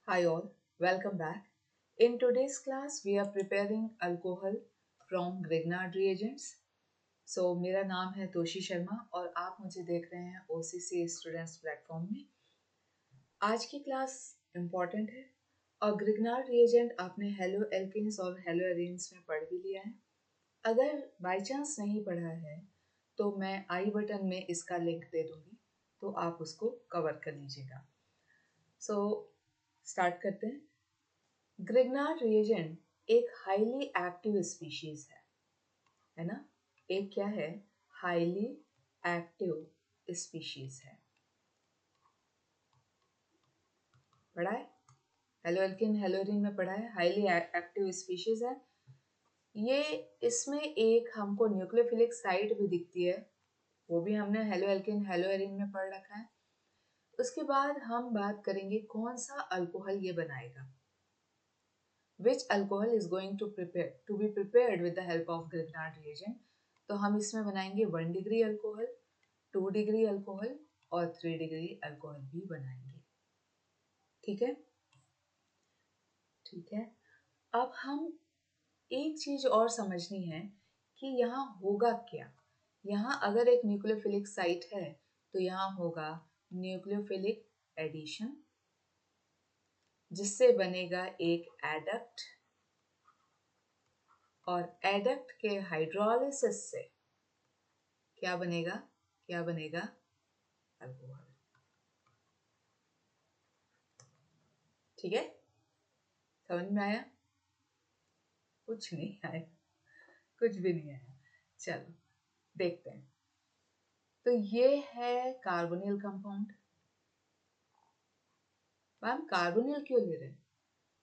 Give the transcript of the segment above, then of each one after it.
Hi all, welcome back. In today's class, we are preparing alcohol from Grignard reagents. So मेरा नाम है तोशी शर्मा और आप मुझे देख रहे हैं OCC स्टूडेंट्स प्लेटफॉर्म में। आज की क्लास इम्पॉर्टेंट है और ग्रिग्नार्ड रिएजेंट आपने हेलो एल्केन्स और हेलो एरीन्स में पढ़ भी लिया है। अगर बाय चांस नहीं पढ़ा है तो मैं आई बटन में इसका लिंक दे दूंगी, तो आप उसको कवर कर लीजिएगा। सो स्टार्ट करते हैं। ग्रिग्नार्ड रिएजेंट एक हाईली एक्टिव स्पीशीज है ना। एक क्या है? हाईली एक्टिव स्पीशीज है। पढ़ा है? हेलो एल्किन हेलोरिन में पढ़ा है, हाईली एक्टिव स्पीशीज है ये। इसमें एक हमको न्यूक्लियोफिलिक साइट भी दिखती है, वो भी हमने हेलो एल्किन हेलोरिन में पढ़ रखा है। उसके बाद हम बात करेंगे कौन सा अल्कोहल ये बनाएगा। Which alcohol is going to be prepared with the help of Grignard reagent? तो हम इसमें बनाएंगे 1 डिग्री अल्कोहल, 2 डिग्री अल्कोहल और 3 डिग्री अल्कोहल भी बनाएंगे। ठीक है, ठीक है। अब हम एक चीज और समझनी है कि यहाँ होगा क्या। यहाँ अगर एक न्यूक्लियोफिलिक साइट है तो यहाँ होगा न्यूक्लियोफिलिक एडिशन, जिससे बनेगा एक एडक्ट, और एडक्ट के हाइड्रोलिसिस से क्या बनेगा? क्या बनेगा? अल्कोहल। ठीक है, समझ में आया? कुछ नहीं आया, कुछ भी नहीं आया। चलो देखते हैं। तो ये है कार्बोनिल कंपाउंड। मैम कार्बोनिल क्यों ले रहे हैं?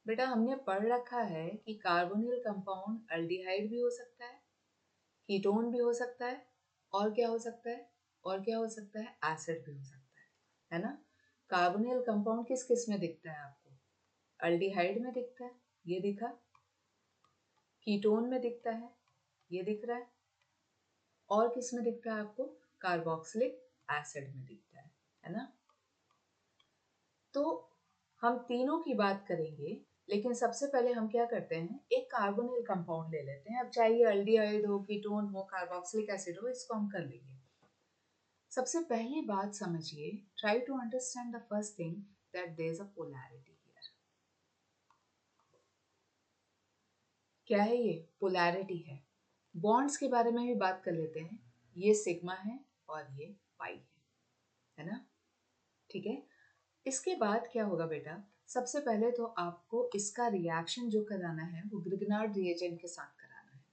बेटा हमने पढ़ रखा है कि कार्बोनिल कंपाउंड अल्डिहाइड भी हो सकता है, कीटोन भी हो सकता है, और क्या हो सकता है? और क्या हो सकता है? एसिड भी हो सकता है ना। कार्बोनिल कंपाउंड किस किस में दिखता है आपको? अल्डिहाइड में दिखता है, ये दिखा। कीटोन में दिखता है, ये दिख रहा है। और किस में दिखता है आपको? कार्बोक्सिलिक एसिड में दिखता है ना। तो हम तीनों की बात करेंगे, लेकिन सबसे पहले हम क्या करते हैं, एक कार्बोनिल कंपाउंड ले लेते हैं। अब चाहे अल्डिहाइड हो, कीटोन हो, कार्बोक्सिलिक एसिड हो, इसको हम कर लेंगे। सबसे पहली बात समझिए, try to understand the first thing that there is a polarity here. क्या है ये? पोलैरिटी है। बॉन्ड्स के बारे में भी बात कर लेते हैं। ये सिग्मा है और ये पाई है ना। ठीक है, इसके बाद क्या होगा बेटा? सबसे पहले तो आपको इसका रिएक्शन जो कराना है वो ग्रिग्नार्ड रिएजेंट के साथ कराना है।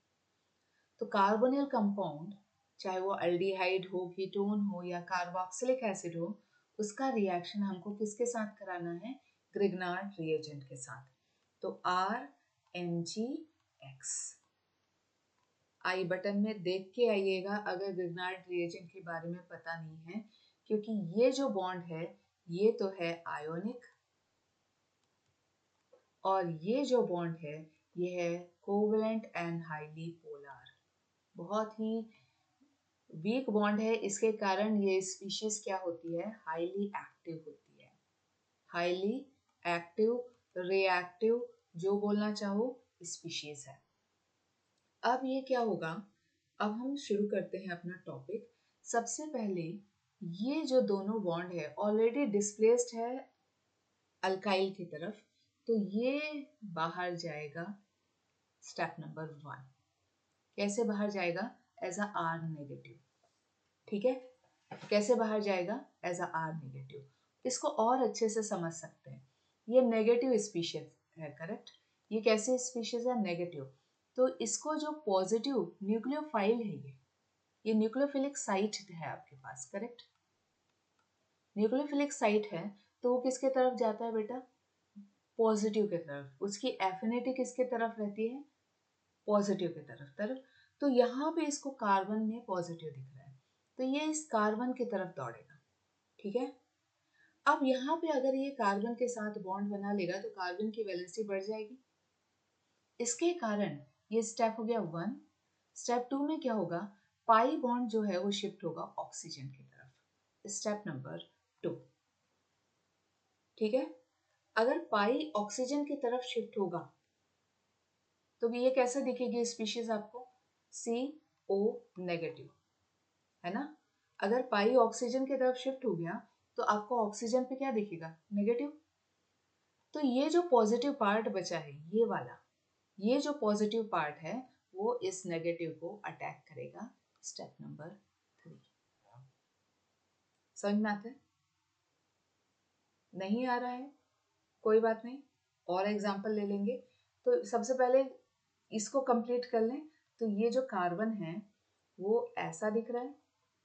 तो कार्बोनिल कंपाउंड, चाहे वो अल्डिहाइड हो, कीटोन हो या कार्बोक्सिलिक एसिड हो, उसका रिएक्शन हमको किसके साथ कराना है? ग्रिग्नार्ड रिएजेंट के साथ। तो RMgX। आई बटन में देख के आइएगा अगर ग्रिग्नार्ड रिएजेंट के बारे में पता नहीं है, क्योंकि ये जो बॉन्ड है ये तो है आयोनिक, और ये जो बॉन्ड है ये है कोवेलेंट एंड हाईली पोलर। बहुत ही वीक बॉन्ड है, इसके कारण ये स्पीशीज क्या होती है? हाईली एक्टिव होती है। हाईली एक्टिव, रिएक्टिव, जो बोलना चाहो, स्पीशीज है। अब ये क्या होगा? अब हम शुरू करते हैं अपना टॉपिक। सबसे पहले ये जो दोनों बॉन्ड है ऑलरेडी डिस्प्लेस्ड है अल्काइल की तरफ, तो ये बाहर जाएगा स्टेप नंबर 1। कैसे बाहर जाएगा? As a R negative. ठीक है, कैसे बाहर जाएगा? As a R negative. इसको और अच्छे से समझ सकते हैं। ये नेगेटिव स्पीशीज है, करेक्ट। ये कैसे स्पीशीज है? नेगेटिव। तो इसको जो पॉजिटिव न्यूक्लियोफाइल है, ये न्यूक्लियोफिलिक साइट है आपके पास, करेक्ट। न्यूक्लियोफिलिक साइट है तो वो किसके तरफ जाता है बेटा? पॉजिटिव की तरफ। उसकी एफिनिटी किसके तरफ रहती है? पॉजिटिव की तरफ। तो यहाँ पे इसको कार्बन में पॉजिटिव दिख रहा है, तो ये इस कार्बन की तरफ दौड़ेगा। ठीक है, अब यहाँ पे अगर ये कार्बन के साथ बॉन्ड बना लेगा तो कार्बन की वैलेंसी बढ़ जाएगी। इसके कारण ये स्टेप हो गया 1। स्टेप 2 में क्या होगा? पाई बॉन्ड जो है वो शिफ्ट होगा ऑक्सीजन की तरफ, स्टेप नंबर 2। ठीक है, अगर पाई ऑक्सीजन की तरफ शिफ्ट होगा तो ये कैसा दिखेगी स्पीशीज आपको? CO नेगेटिव, है ना? अगर पाई ऑक्सीजन की तरफ शिफ्ट हो गया तो आपको ऑक्सीजन पे क्या दिखेगा? नेगेटिव। तो ये जो पॉजिटिव पार्ट बचा है, ये वाला, ये जो पॉजिटिव पार्ट है वो इस नेगेटिव को अटैक करेगा। Step number 3। समझ में आता है? नहीं आ रहा है? कोई बात नहीं, और एग्जांपल ले लेंगे। तो सबसे पहले इसको कंप्लीट कर लें। तो ये जो कार्बन है वो ऐसा दिख रहा है,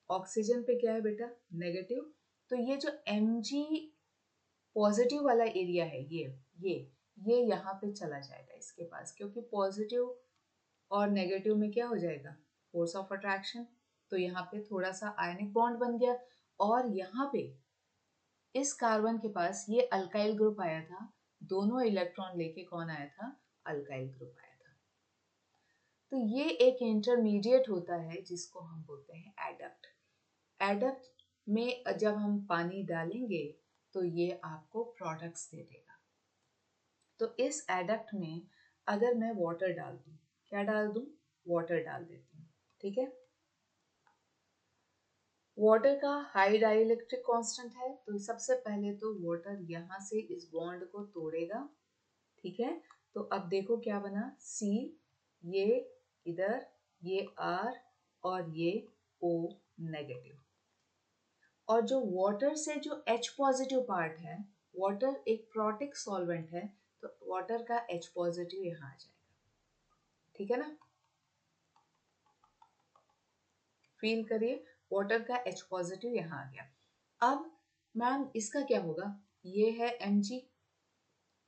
ऑक्सीजन पे क्या है बेटा? नेगेटिव। तो ये जो Mg पॉजिटिव वाला एरिया है, ये यहाँ पे चला जाएगा इसके पास, क्योंकि पॉजिटिव और नेगेटिव में क्या हो जाएगा? Force of attraction. तो यहाँ पे थोड़ा सा आयनिक बॉन्ड बन गया, और यहाँ पे इस कार्बन के पास ये अल्काइल ग्रुप आया था, दोनों इलेक्ट्रॉन लेके कौन आया था? अल्काइल ग्रुप आया था। तो ये एक इंटरमीडिएट होता है जिसको हम बोलते हैं एडक्ट। एडक्ट में जब हम पानी डालेंगे तो ये आपको प्रोडक्ट्स दे देगा। तो इस एडक्ट में अगर मैं वाटर डाल दूं, क्या डाल दूं? वाटर डाल देती हूँ, ठीक है? वाटर का हाई डाइलेक्ट्रिक कांस्टेंट है, तो सबसे पहले तो वाटर यहाँ से इस बॉन्ड को तोड़ेगा, ठीक है? तो अब देखो क्या बना, C, ये इधर, ये R और ये O नेगेटिव। और जो वाटर से जो H पॉजिटिव पार्ट है, वाटर एक प्रोटिक सॉल्वेंट है, तो वाटर का H पॉजिटिव यहाँ आ जाएगा, ठीक है ना? फील करिए, वाटर का H पॉजिटिव यहाँ आ गया। अब मैम इसका क्या होगा? ये है Mg,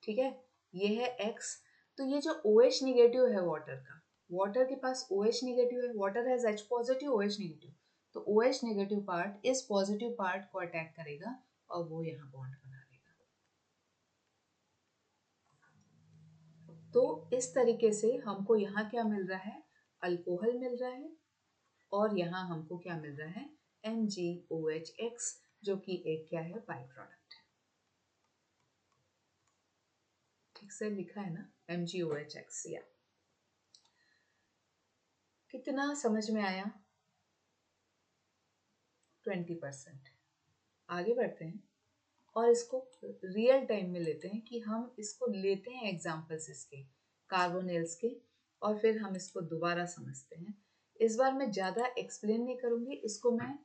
ठीक है, ये है X। तो ये जो OH नेगेटिव है वाटर का, वाटर के पास OH नेगेटिव है, water has H positive OH negative, तो OH नेगेटिव पार्ट इस पॉजिटिव पार्ट को अटैक करेगा और वो यहाँ बॉन्ड बना देगा। तो इस तरीके से हमको यहाँ क्या मिल रहा है? अल्कोहल मिल रहा है, और यहाँ हमको क्या मिल रहा है? MgOHX, जो कि एक क्या है? बाई प्रोडक्ट है। ठीक से लिखा है ना, MgOHX। या कितना समझ में आया? 20%। आगे बढ़ते हैं और इसको रियल टाइम में लेते हैं, कि हम इसको लेते हैं एग्जाम्पल्स इसके कार्बोनेल्स के, और फिर हम इसको दोबारा समझते हैं। इस बार मैं ज़्यादा एक्सप्लेन नहीं करूँगी, इसको मैं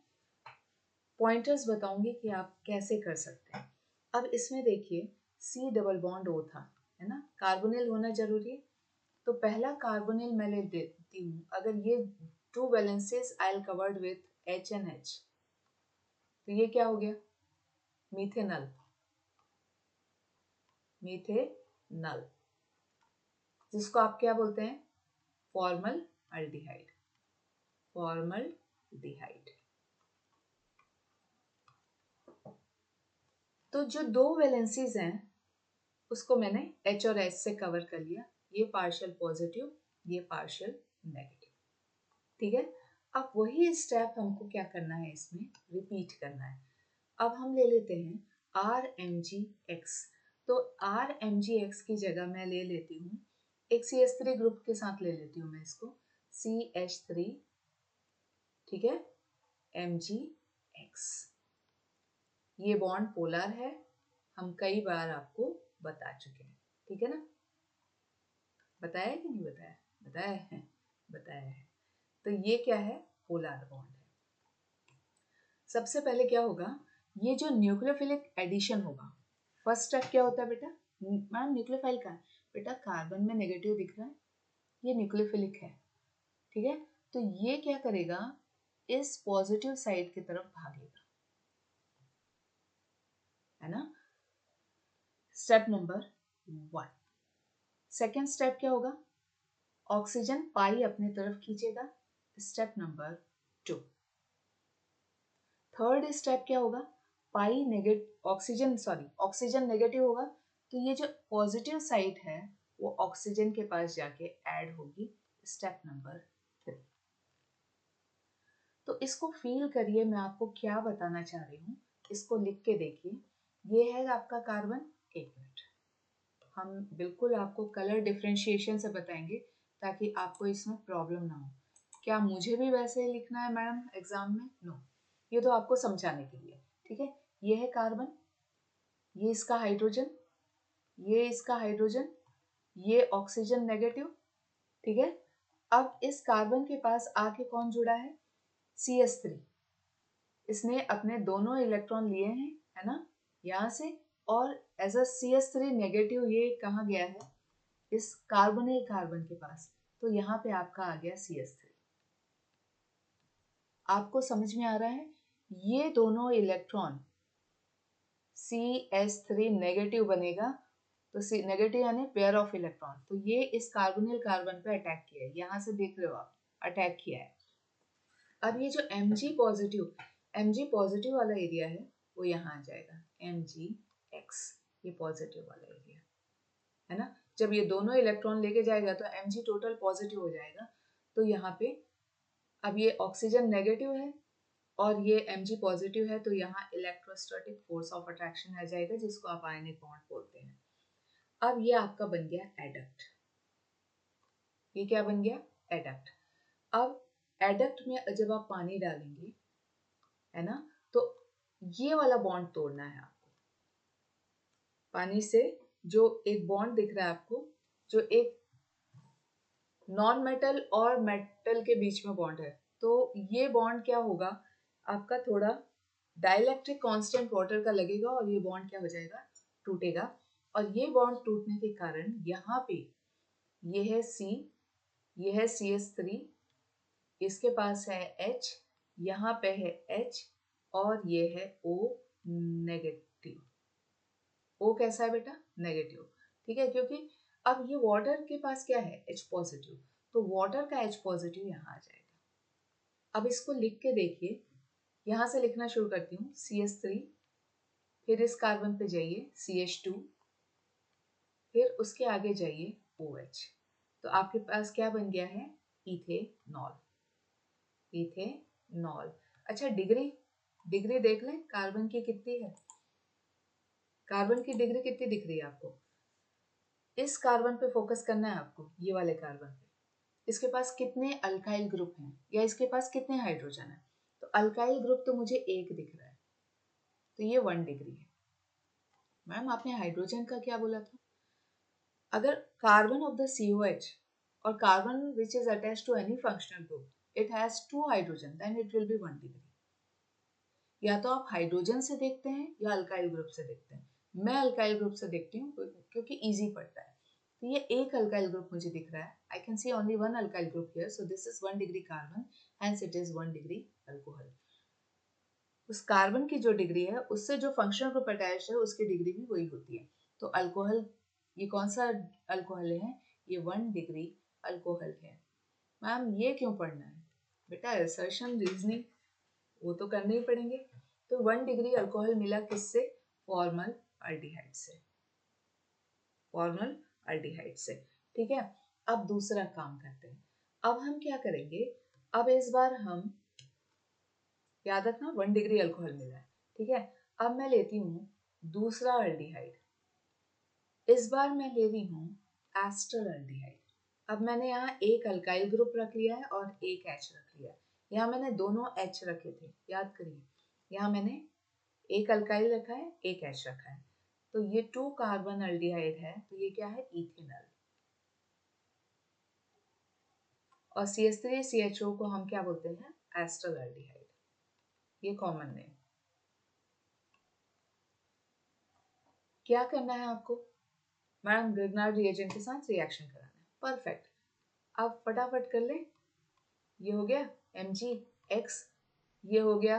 पॉइंटर्स बताऊंगी कि आप कैसे कर सकते हैं। अब इसमें देखिए, C डबल बॉन्ड O था, है ना? कार्बोनिल होना जरूरी है, तो पहला कार्बोनिल मैं ले देती हूँ। अगर ये 2 valences I covered with H and H, तो ये क्या हो गया? मीथेनल, मीथेनल, जिसको आप क्या बोलते हैं? Formal aldehyde, formaldehyde. तो जो 2 वैलेंसीज हैं उसको मैंने H और H से कवर कर लिया, ये पार्शियल पॉजिटिव, ये पार्शियल नेगेटिव, ठीक है? अब वही स्टेप हमको क्या करना है, इसमें रिपीट करना है। अब हम ले लेते हैं RMgX। तो RMgX की जगह मैं ले लेती हूँ एक CH3 ग्रुप के साथ ले लेती हूँ मैं इसको, CH3, ठीक है, MgX। ये बॉन्ड पोलर है, हम कई बार आपको बता चुके हैं, ठीक है ना? बताया कि नहीं बताया? बताया है, बताया है। तो ये क्या है? पोलर बॉन्ड है। सबसे पहले क्या होगा, ये जो न्यूक्लियोफिलिक एडिशन होगा, फर्स्ट स्टेप क्या होता है बेटा? मैम न्यूक्लियोफाइल का बेटा, कार्बन में नेगेटिव दिख रहा है, ये न्यूक्लियोफिलिक है, ठीक है? तो ये क्या करेगा? इस पॉजिटिव साइड की तरफ भागेगा, है ना? Step number 1। सेकेंड स्टेप क्या होगा? ऑक्सीजन पाई अपनी तरफ खींचेगा, स्टेप नंबर 2। थर्ड स्टेप क्या होगा? पाई नेगेटिव, ऑक्सीजन नेगेटिव होगा, तो ये जो पॉजिटिव साइड है वो ऑक्सीजन के पास जाके ऐड होगी, स्टेप नंबर 3। तो इसको फील करिए, मैं आपको क्या बताना चाह रही हूँ, इसको लिख के देखिए। ये है आपका कार्बन, एक मिनट, हम बिल्कुल आपको कलर डिफरेंशिएशन से बताएंगे ताकि आपको इसमें प्रॉब्लम ना हो। क्या मुझे भी वैसे ही लिखना है मैडम एग्जाम में? नो, ये तो आपको समझाने के लिए। ठीक है, ये है कार्बन, ये इसका हाइड्रोजन, ये इसका हाइड्रोजन, ये ऑक्सीजन नेगेटिव। ठीक है, अब इस कार्बन के पास आके कौन जुड़ा है? CH3। इसने अपने दोनों इलेक्ट्रॉन लिए हैं, है ना, यहाँ से, और एज अ CH3 नेगेटिव ये कहाँ गया है? इस कार्बोनिल कार्बन के पास। तो यहाँ पे आपका आ गया CH3। आपको समझ में आ रहा है? ये दोनों इलेक्ट्रॉन CH3 नेगेटिव बनेगा, तो नेगेटिव यानी पेयर ऑफ इलेक्ट्रॉन, तो ये इस कार्बोनिल कार्बन पे अटैक किया है, यहाँ से देख रहे हो आप, अटैक किया है। अब ये जो Mg पॉजिटिव वाला एरिया है वो यहाँ आ जाएगा, Mgx, ये पॉजिटिव वाला एरिया है ना। जब ये दोनों इलेक्ट्रॉन लेके जाएगा तो Mg टोटल पॉजिटिव हो जाएगा। तो यहाँ पे अब ये ऑक्सीजन नेगेटिव है और ये Mg पॉजिटिव है, तो यहाँ इलेक्ट्रोस्टैटिक फोर्स ऑफ अट्रैक्शन आ जाएगा, जिसको आप आयनिक बॉन्ड बोलते हैं। अब ये आपका बन गया एडक्ट। ये क्या बन गया? एडक्ट। अब एडक्ट में जब आप पानी डालेंगे, है ना, तो ये वाला बॉन्ड तोड़ना है आपको। पानी से जो एक बॉन्ड दिख रहा है आपको, जो एक नॉन मेटल और मेटल के बीच में बॉन्ड है, तो ये बॉन्ड क्या होगा आपका? थोड़ा डाइलेक्ट्रिक कांस्टेंट वाटर का लगेगा और ये बॉन्ड क्या हो जाएगा? टूटेगा। और ये बॉन्ड टूटने के कारण यहाँ पे ये है C, ये है CH3, इसके पास है H, यहाँ पे है H, और ये है O नेगेटिव। O कैसा है बेटा? नेगेटिव। ठीक है, क्योंकि अब ये वाटर के पास क्या है? H पॉजिटिव, तो वाटर का H पॉजिटिव यहाँ आ जाएगा। अब इसको लिख के देखिए, यहाँ से लिखना शुरू करती हूँ, CH3, फिर इस कार्बन पे जाइए CH2, फिर उसके आगे जाइए OH, तो आपके पास क्या बन गया है? इथेनॉल। इथेनॉल। अच्छा, डिग्री देख लें कार्बन की कितनी है? कार्बन की डिग्री कितनी दिख रही है आपको? इस कार्बन पे फोकस करना है आपको, ये वाले कार्बन पे। इसके पास कितने अल्काइल ग्रुप हैं या इसके पास कितने हाइड्रोजन है? तो अल्काइल ग्रुप तो मुझे एक दिख रहा है, तो ये 1 डिग्री है। मैम आपने हाइड्रोजन का क्या बोला था? अगर कार्बन ऑफ द COH और carbon which is attached to any functional group it has 2 hydrogen, then it will be 1 degree. या तो आप हाइड्रोजन से देखते हैं या अल्काइल ग्रुप से देखते हैं। मैं अल्काइल ग्रुप से देखती हूँ क्योंकि इजी पड़ता है। तो ये एक अल्काइल ग्रुप मुझे दिख रहा है, I can see only 1 alkyl group here, so this is 1 degree carbon, hence it is 1 degree alcohol. उस कार्बन की जो डिग्री है उससे जो फंक्शनल ग्रुप अटैच है उसकी डिग्री भी वही होती है। तो अल्कोहल, ये कौन सा अल्कोहल है? ये 1 डिग्री अल्कोहल है। मैम ये क्यों पढ़ना है? बेटा असर्शन रीजनिंग वो तो करने ही पड़ेंगे। तो 1 डिग्री अल्कोहल मिला किससे? फॉर्मल अल्डिहाइड से। फॉर्मल अल्डिहाइड से। ठीक है, अब दूसरा काम करते हैं। अब हम क्या करेंगे? अब इस बार हम, याद रखना 1 डिग्री अल्कोहल मिला है, ठीक है। अब मैं लेती हूँ दूसरा अल्डिहाइड, इस बार मैं ले रही हूँ एस्टर अल्डिहाइड। अब मैंने यहाँ एक अल्काइल ग्रुप रख लिया है और एक H रख लिया है। यहाँ मैंने दोनों H रखे थे, याद करिए। यहाँ मैंने एक अल्काइल रखा है, एक H रखा है, तो ये 2 कार्बन अल्डिहाइड है, तो ये क्या है? इथेनॉल। और CH3 CHO को हम क्या बोलते हैं? Ester aldehyde. ये कॉमन नेम। क्या करना है आपको? मैडम ग्रिग्नार्ड रिएजेंट के साथ रिएक्शन कराना है। परफेक्ट, अब फटाफट कर ले। ये हो गया Mgx, ये हो गया,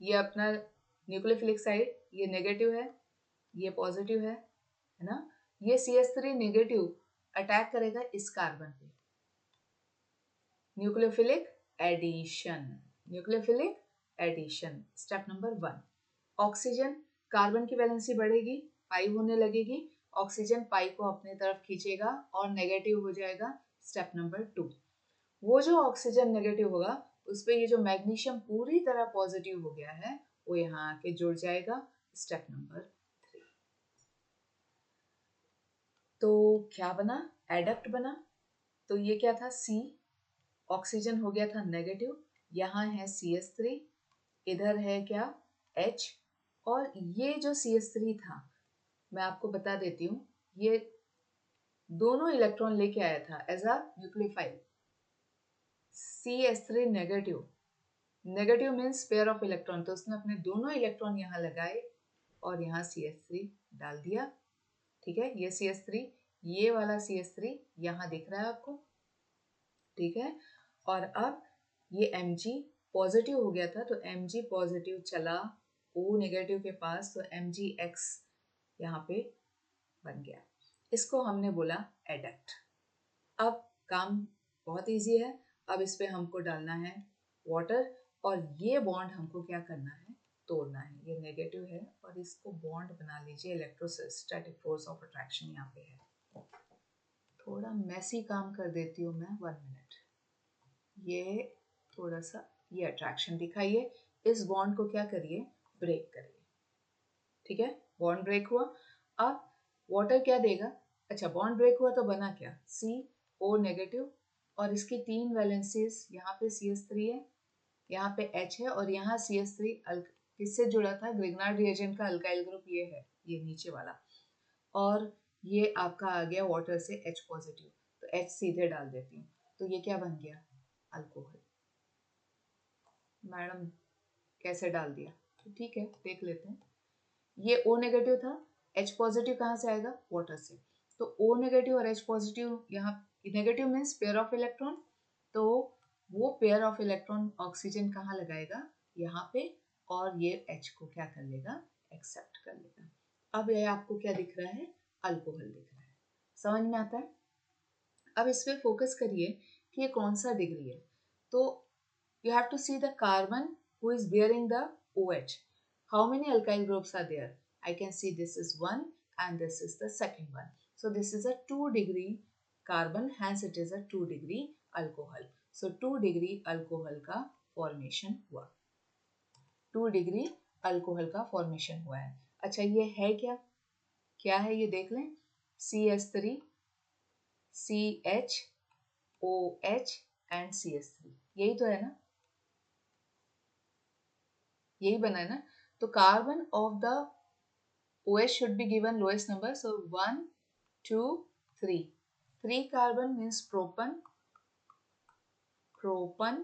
ये अपना न्यूक्लियोफिलिक साइड, ये नेगेटिव है, ये पॉजिटिव है ना। ये CH3 नेगेटिव अटैक करेगा इस कार्बन पे, nucleophilic addition. Nucleophilic addition, step number 1। Oxygen, carbon की वैलेंसी बढ़ेगी, पाई होने लगेगी, ऑक्सीजन पाई को अपने तरफ खींचेगा और नेगेटिव हो जाएगा। स्टेप नंबर 2, वो जो ऑक्सीजन नेगेटिव होगा उस पे ये जो मैग्नीशियम पूरी तरह पॉजिटिव हो गया है वो यहाँ आके जुड़ जाएगा। Step number 3। तो क्या बना, एडक्ट बना। तो ये क्या था, C, ऑक्सीजन हो गया था नेगेटिव, यहाँ है CH3, इधर है क्या H, और ये जो CH3 था मैं आपको बता देती हूँ, ये दोनों इलेक्ट्रॉन लेके आया था as a nucleophile. CH3 negative, negative means pair of electron, तो उसने अपने दोनों इलेक्ट्रॉन यहाँ लगाए और यहाँ CH3 डाल दिया। ठीक है, ये CH3, ये वाला CH3 यहाँ दिख रहा है आपको। ठीक है, और अब ये Mg पॉजिटिव हो गया था, तो Mg पॉजिटिव चला O नेगेटिव के पास, तो MgX यहाँ पे बन गया। इसको हमने बोला एडक्ट। अब काम बहुत इजी है, अब इस पे हमको डालना है वाटर, और ये बॉन्ड हमको क्या करना है, तोड़ना है। ये नेगेटिव है और इसको बॉन्ड बना लीजिए, इलेक्ट्रोस्टैटिक फोर्स ऑफ अट्रैक्शन यहाँ पे है। थोड़ा मैसी काम कर देती हूँ मैं, 1 मिनट। ये थोड़ा सा ये अट्रैक्शन दिखाइए, इस बॉन्ड को क्या करिए, ब्रेक करिए। ठीक है, बॉन्ड ब्रेक हुआ। अब वाटर क्या देगा, अच्छा बॉन्ड ब्रेक हुआ तो बना क्या, CO नेगेटिव, और इसकी 3 वैलेंसीज, यहाँ पे CH3 है, यहाँ पे H है, और यहाँ CH3 किससे जुड़ा था, ग्रिग्नार्ड रिएजेंट का अल्काइल ग्रुप ये है, ये नीचे वाला, और ये आपका आ गया वाटर से H पॉजिटिव, तो H सीधे डाल देती हूँ, तो ये क्या बन गया, अल्कोहल। मैडम कैसे डाल दिया, तो ठीक है देख लेते हैं। ये O नेगेटिव था, H पॉजिटिव कहाँ से आएगा, वाटर से, तो O नेगेटिव और H पॉजिटिव, यहाँ negative means pair of electron, तो वो पेयर ऑफ इलेक्ट्रॉन ऑक्सीजन कहाँ लगाएगा, यहाँ पे, और ये H को क्या कर लेगा, एक्सेप्ट कर लेगा। अब ये आपको क्या दिख रहा है, अल्कोहल दिख रहा है, समझ में आता है। अब इस पे फोकस करिए कि ये कौन सा डिग्री है, तो you have to see the carbon who is bearing the OH. How many alkyl groups are there? I can see this is one and this is the second one. So this is a 2 degree carbon, hence it is a 2 degree alcohol. So 2 degree alcohol का formation हुआ, 2 degree alcohol का formation हुआ है। अच्छा ये है क्या, क्या है ये देख लें, CH3, CH, OH and CH3, यही तो है ना, यही बना है ना। तो carbon of the OH should be given lowest number, so 1 2 3, 3 carbon means propan, propan,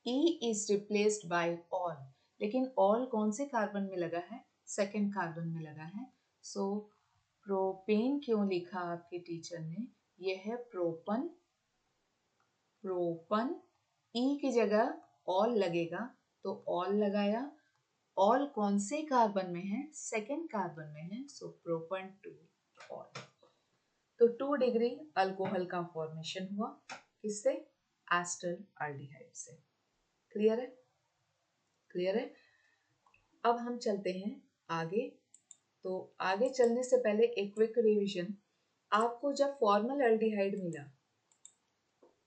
E is replaced by all, लेकिन all कौन से कार्बन में लगा है, सेकेंड कार्बन में लगा है, सो प्रोपेन क्यों लिखा आपके टीचर ने, ये है प्रोपन, प्रोपन, E की जगह all लगेगा, तो all लगाया, ऑल कौन से कार्बन में है, सेकेंड कार्बन में है, सो प्रोपन टू ऑल। तो 2 डिग्री अल्कोहल का फॉर्मेशन हुआ, किससे, एस्टर एल्डिहाइड से। क्लियर है, क्लियर है। अब हम चलते हैं आगे। तो आगे चलने से पहले एक क्विक रिवीजन, आपको जब फॉर्मल एल्डिहाइड मिला,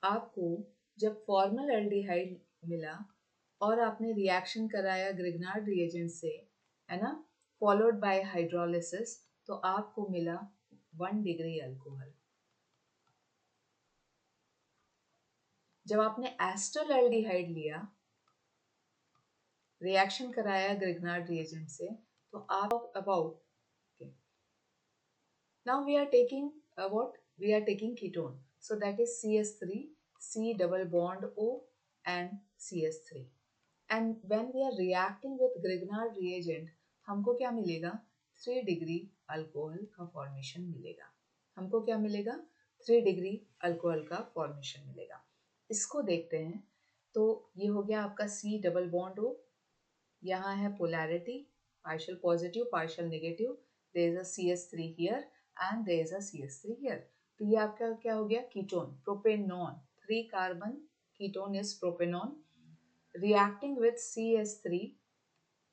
आपको जब फॉर्मल एल्डिहाइड मिला और आपने रिएक्शन कराया ग्रिग्नार्ड रिएजेंट से, है ना, फॉलोड बाय हाइड्रोलिसिस, तो आपको मिला 1 डिग्री अल्कोहल। जब आपने एस्टर एल्डिहाइड लिया, रिएक्शन कराया ग्रिग्नार्ड रिएजेंट से, तो आप about, now we are taking what, we are taking ketone, so that is CH3, C double bond O and CH3, and when we are reacting with Grignard reagent, हमको क्या मिलेगा, 3 degree alcohol का formation मिलेगा। हमको क्या मिलेगा, 3 degree alcohol का formation मिलेगा। इसको देखते हैं, तो ये हो गया आपका C डबल बॉन्ड O, यहाँ है polarity, partial positive partial negative, there is a CH3 here and there is a CH3 here, तो ये आपका क्या हो गया, ketone, propanone, 3 carbon ketone is propanone, reacting with CH3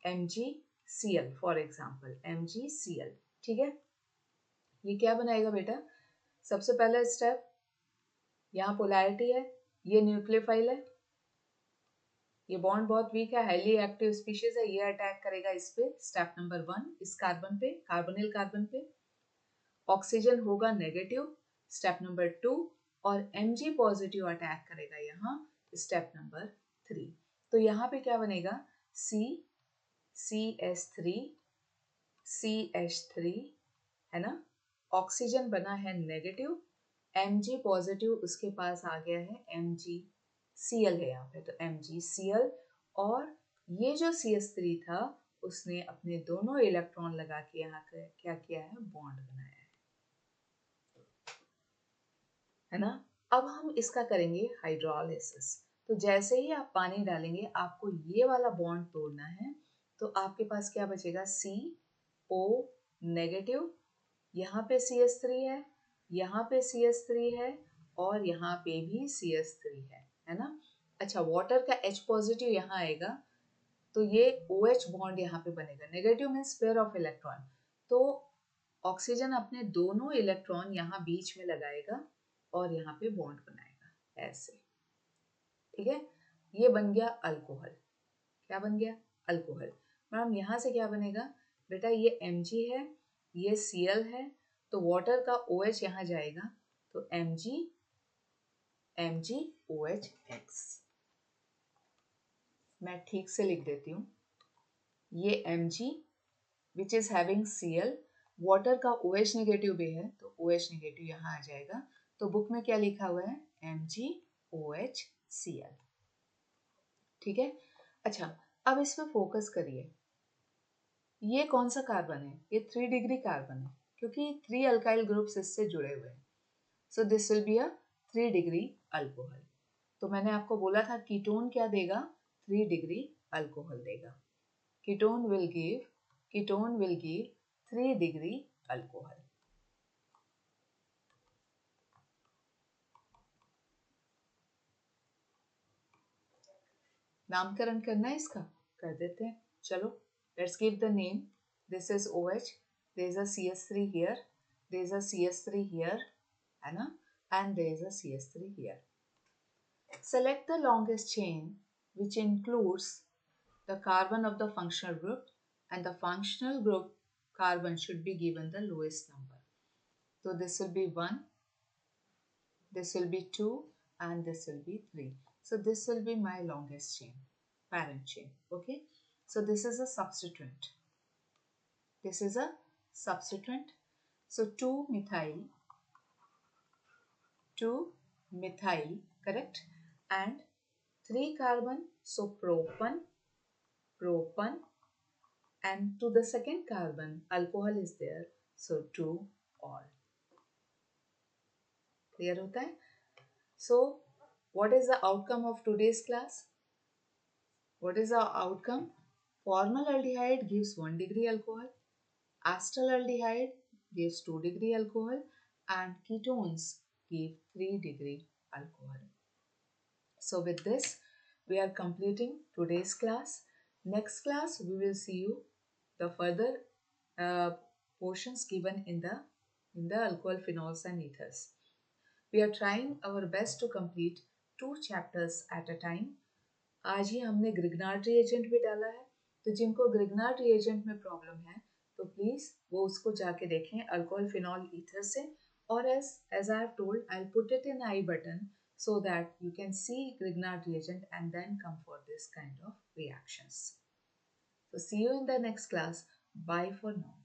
MgCl, for example MgCl। ठीक है, ये क्या बनाएगा बेटा, सबसे पहला स्टेप, यहाँ पोलैरिटी है, ये न्यूक्लियोफाइल है, ये बॉन्ड बहुत वीक है, हाईली एक्टिव स्पीशीज है, ये अटैक करेगा इस पे, स्टेप नंबर 1, इस कार्बन पे, कार्बोनिल कार्बन पे, ऑक्सीजन होगा नेगेटिव स्टेप नंबर 2 और Mg पॉजिटिव अटैक करेगा यहाँ स्टेप नंबर 3। तो यहाँ पे क्या बनेगा CH3 CH3 है ना, ऑक्सीजन बना है नेगेटिव, Mg पॉजिटिव उसके पास आ गया है MgCl है यहाँ पे, तो MgCl और ये जो CH3 था उसने अपने दोनों इलेक्ट्रॉन लगा के यहाँ क्या किया है, बॉन्ड बनाया है ना। अब हम इसका करेंगे हाइड्रोलिसिस। तो जैसे ही आप पानी डालेंगे आपको ये वाला बॉन्ड तोड़ना है, तो आपके पास क्या बचेगा CO नेगेटिव, यहाँ पे CH3 है, यहाँ पे CH3 है और यहाँ पे भी CH3 है ना। अच्छा, वाटर का H पॉजिटिव यहाँ आएगा तो ये OH बॉन्ड यहाँ पे बनेगा, negative means pair of electron, तो ऑक्सीजन अपने दोनों इलेक्ट्रॉन यहाँ बीच में लगाएगा और यहाँ पे बॉन्ड बनाएगा ऐसे, ठीक है। ये बन गया अल्कोहल। क्या बन गया, अल्कोहल। मैडम यहाँ से क्या बनेगा बेटा, ये Mg है, ये Cl है, तो वाटर का OH यहाँ जाएगा तो MgOH मैं ठीक से लिख देती हूँ, ये Mg which is having Cl, water का OH नेगेटिव भी है तो OH नेगेटिव यहाँ आ जाएगा, तो बुक में क्या लिखा हुआ है MgOHCl, ठीक है। अच्छा, अब इसमें फोकस करिए, ये कौन सा कार्बन है, ये 3 डिग्री कार्बन है क्योंकि 3 अल्काइल ग्रुप्स इससे जुड़े हुए हैं, so this will be a 3 degree alcohol. तो मैंने आपको बोला था कीटोन क्या देगा, 3 डिग्री अल्कोहल देगा। Ketone will give 3 degree alcohol. नामकरण करना है इसका, कर देते हैं, चलो let's give the name. This is OH, there is a CH3 here, there is a CH3 here, है ना, and there is a CH3 here. Select the longest chain which includes the carbon of the functional group, and the functional group carbon should be given the lowest number. So this will be 1, this will be 2 and this will be 3. So this will be my longest chain, parent chain. Okay, so this is a substituent, this is a substituent. So 2 methyl, correct, and 3 carbon, so propan, and to the second carbon alcohol is there, so 2 all. Clear hota hai? So what is the outcome of today's class? What is the outcome? Formaldehyde gives 1 degree alcohol, acetaldehyde gives 2 degree alcohol, and ketones give 3 degree alcohol. So with this, we are completing today's class. Next class, we will see you the further portions given in the alcohol, phenols and ethers. We are trying our best to complete 2 chapters at a time. आज ही हमने Grignard reagent भी डाला है, तो जिनको Grignard reagent में problem है तो प्लीज वो उसको जाके देखें अल्कोहल, फिनॉल, ईथर से, और as I have told, I'll put it in I button so that you can see Grignard reagent and then come for this kind of reactions. So see you in the next class. Bye for now.